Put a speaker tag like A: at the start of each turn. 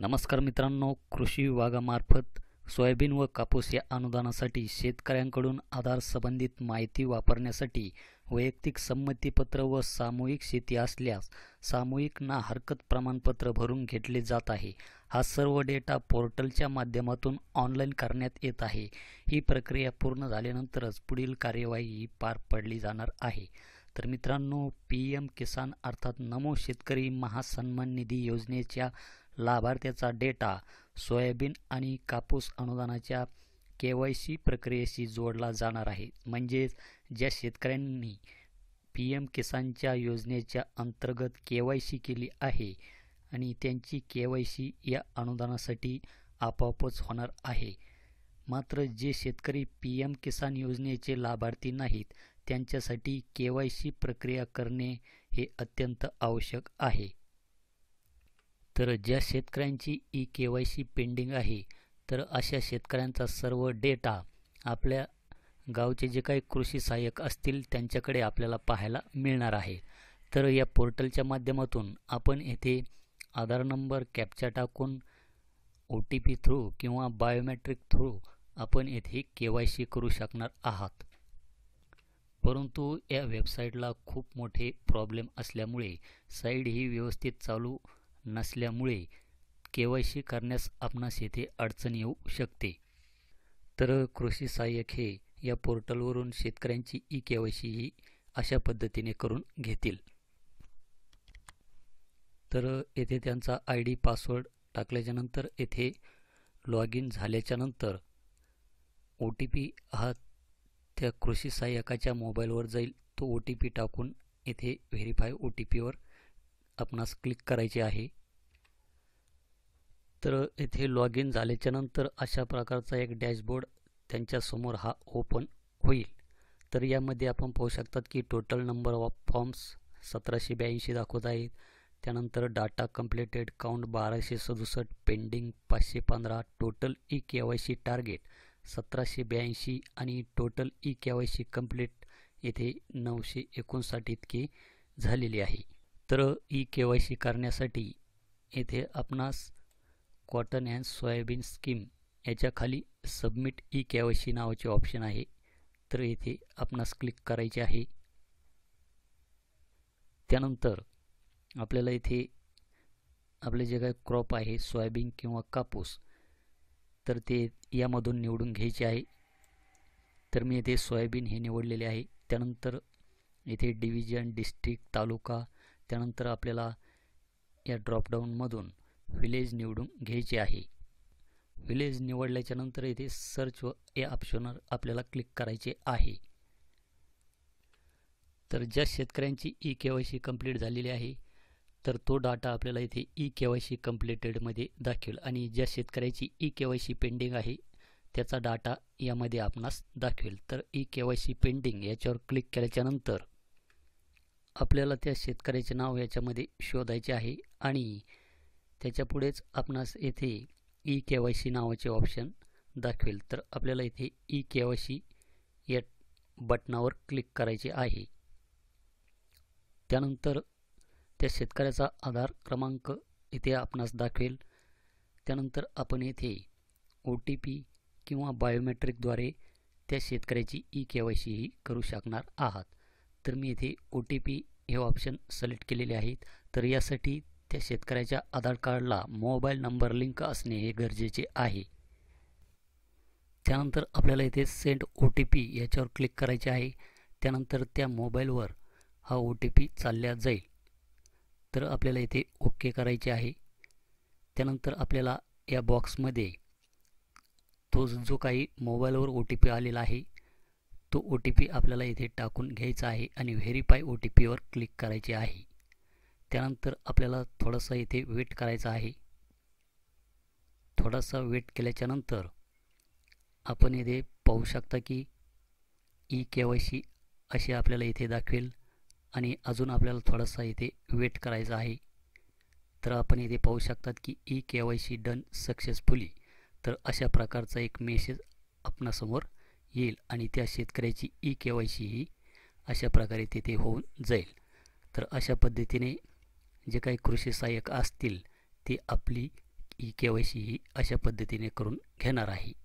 A: नमस्कार मित्रांनो, कृषी विभागामार्फत सोयाबीन व कापूस या अनुदानासाठी शेतकऱ्यांकडून आधार संबंधित माहिती वापरण्यासाठी वैयक्तिक संमतीपत्र व सामूहिक शेती असल्यास सामूहिक ना हरकत प्रमाणपत्र भरून घेतले जात आहे. हा सर्व डेटा पोर्टलच्या माध्यमातून ऑनलाईन करण्यात येत आहे. ही प्रक्रिया पूर्ण झाल्यानंतरच पुढील कार्यवाही पार पडली जाणार आहे. तर मित्रांनो, PM किसान अर्थात नमो शेतकरी महासन्मान निधी योजनेच्या लाभार्थ्याचा डेटा सोयाबीन आणि कापूस अनुदानाच्या KYC प्रक्रियेशी जोडला जाणार आहे. म्हणजेच ज्या शेतकऱ्यांनी PM किसानच्या योजनेच्या अंतर्गत KYC केली आहे आणि त्यांची KYC या अनुदानासाठी आपोआपच होणार आहे. मात्र जे शेतकरी PM किसान योजनेचे लाभार्थी नाहीत त्यांच्यासाठी KYC प्रक्रिया करणे हे अत्यंत आवश्यक आहे. तर ज्या शेतकऱ्यांची KYC पेंडिंग आहे, तर अशा शेतकऱ्यांचा सर्व डेटा आपल्या गावचे जे काही कृषी सहाय्यक असतील त्यांच्याकडे आपल्याला पाहायला मिळणार आहे. तर या पोर्टलच्या माध्यमातून आपण येथे आधार नंबर कॅप्चा टाकून OTP थ्रू किंवा बायोमेट्रिक थ्रू आपण येथे KYC करू शकणार आहात. परंतु या वेबसाईटला खूप मोठे प्रॉब्लेम असल्यामुळे साईट ही व्यवस्थित चालू नसल्यामुळे KYC करण्यास आपणास येथे अडचण येऊ शकते. तर कृषी सहाय्यक हे या पोर्टलवरून शेतकऱ्यांची KYC ही अशा पद्धतीने करून घेतील. तर येथे त्यांचा ID पासवर्ड टाकल्याच्या नंतर येथे लॉग इन झाल्याच्या नंतर OTP हा त्या कृषी सहाय्यकाच्या मोबाईलवर जाईल. तो OTP टाकून येथे व्हेरीफाय OTPवर आपणास क्लिक करायचे आहे. तर येथे लॉग इन झाल्याच्या नंतर अशा प्रकारचा एक डॅशबोर्ड त्यांच्यासमोर हा ओपन होईल. तर यामध्ये आपण पाहू शकतात की टोटल नंबर ऑफ फॉर्म्स 1782 दाखवत आहेत. त्यानंतर data completed count 1267, pending 515, total KYC target 1782 आणि टोटल KYC कंप्लीट येथे 959 इतके झालेले आहे. तर KYC करण्यासाठी येथे आपणास कॉटन अँड सोयाबीन स्कीम याच्या खाली सबमिट KYC नावाचे ऑप्शन आहे. तर येथे आपणास क्लिक करायचे आहे. त्यानंतर आपल्याला इथे आपले जे काही क्रॉप आहे सोयाबीन किंवा कापूस तर ते यामधून निवडून घ्यायचे आहे. तर मी येथे सोयाबीन हे निवडलेले आहे. त्यानंतर येथे डिव्हिजन, डिस्ट्रिक्ट, तालुका, त्यानंतर आपल्याला या ड्रॉपडाऊनमधून विलेज निवडून घ्यायचे आहे. विलेज निवडल्याच्या नंतर येथे सर्च या ऑप्शनवर आपल्याला क्लिक करायचे आहे. तर ज्या शेतकऱ्यांची KYC कंप्लीट झालेली आहे तर तो डाटा आपल्याला इथे KYC कंप्लीटेडमध्ये दाखवेल आणि ज्या शेतकऱ्याची KYC पेंडिंग आहे त्याचा डाटा यामध्ये आपणास दाखवेल. तर KYC पेंडिंग याच्यावर क्लिक केल्याच्या नंतर आपल्याला त्या शेतकऱ्याचे नाव याच्यामध्ये शोधायचे आहे आणि त्याच्या पुढेच आपणास येथे KYC नावाचे ऑप्शन दाखवेल. तर आपल्याला इथे KYC या बटनावर क्लिक करायचे आहे. त्यानंतर त्या शेतकऱ्याचा आधार क्रमांक इथे आपणास दाखवेल. त्यानंतर आपण येथे OTP किंवा बायोमेट्रिकद्वारे त्या शेतकऱ्याची KYC ही करू शकणार आहात. तर मी इथे OTP हे ऑप्शन सिलेक्ट केलेले आहेत. तर यासाठी त्या शेतकऱ्याच्या आधार कार्डला मोबाईल नंबर लिंक असणे हे गरजेचे आहे. त्यानंतर आपल्याला इथे सेंड OTP याच्यावर क्लिक करायचे आहे. त्यानंतर त्या मोबाईलवर हा OTP चालल्या जाईल. तर आपल्याला इथे ओके करायचे आहे. त्यानंतर आपल्याला या बॉक्समध्ये तो जो काही मोबाईलवर OTP आलेला आहे तो OTP आपल्याला इथे टाकून घ्यायचा आहे आणि व्हेरीफाय OTPवर क्लिक करायचे आहे. त्यानंतर आपल्याला थोडासा इथे वेट करायचा आहे. थोडासा वेट केल्याच्या नंतर आपण इथे पाहू शकता की KYC असे आपल्याला इथे दाखवेल आणि अजून आपल्याला थोडासा इथे वेट करायचा आहे. तर आपण इथे पाहू शकतात की KYC डन सक्सेसफुली. तर अशा प्रकारचा एक मेसेज आपणासमोर येईल आणि त्या शेतकऱ्याची KYC ही अशा प्रकारे तिथे होऊन जाईल. तर अशा पद्धतीने जे काही कृषी सहाय्यक असतील ते आपली ई KYC ही अशा पद्धतीने करून घेणार आहे.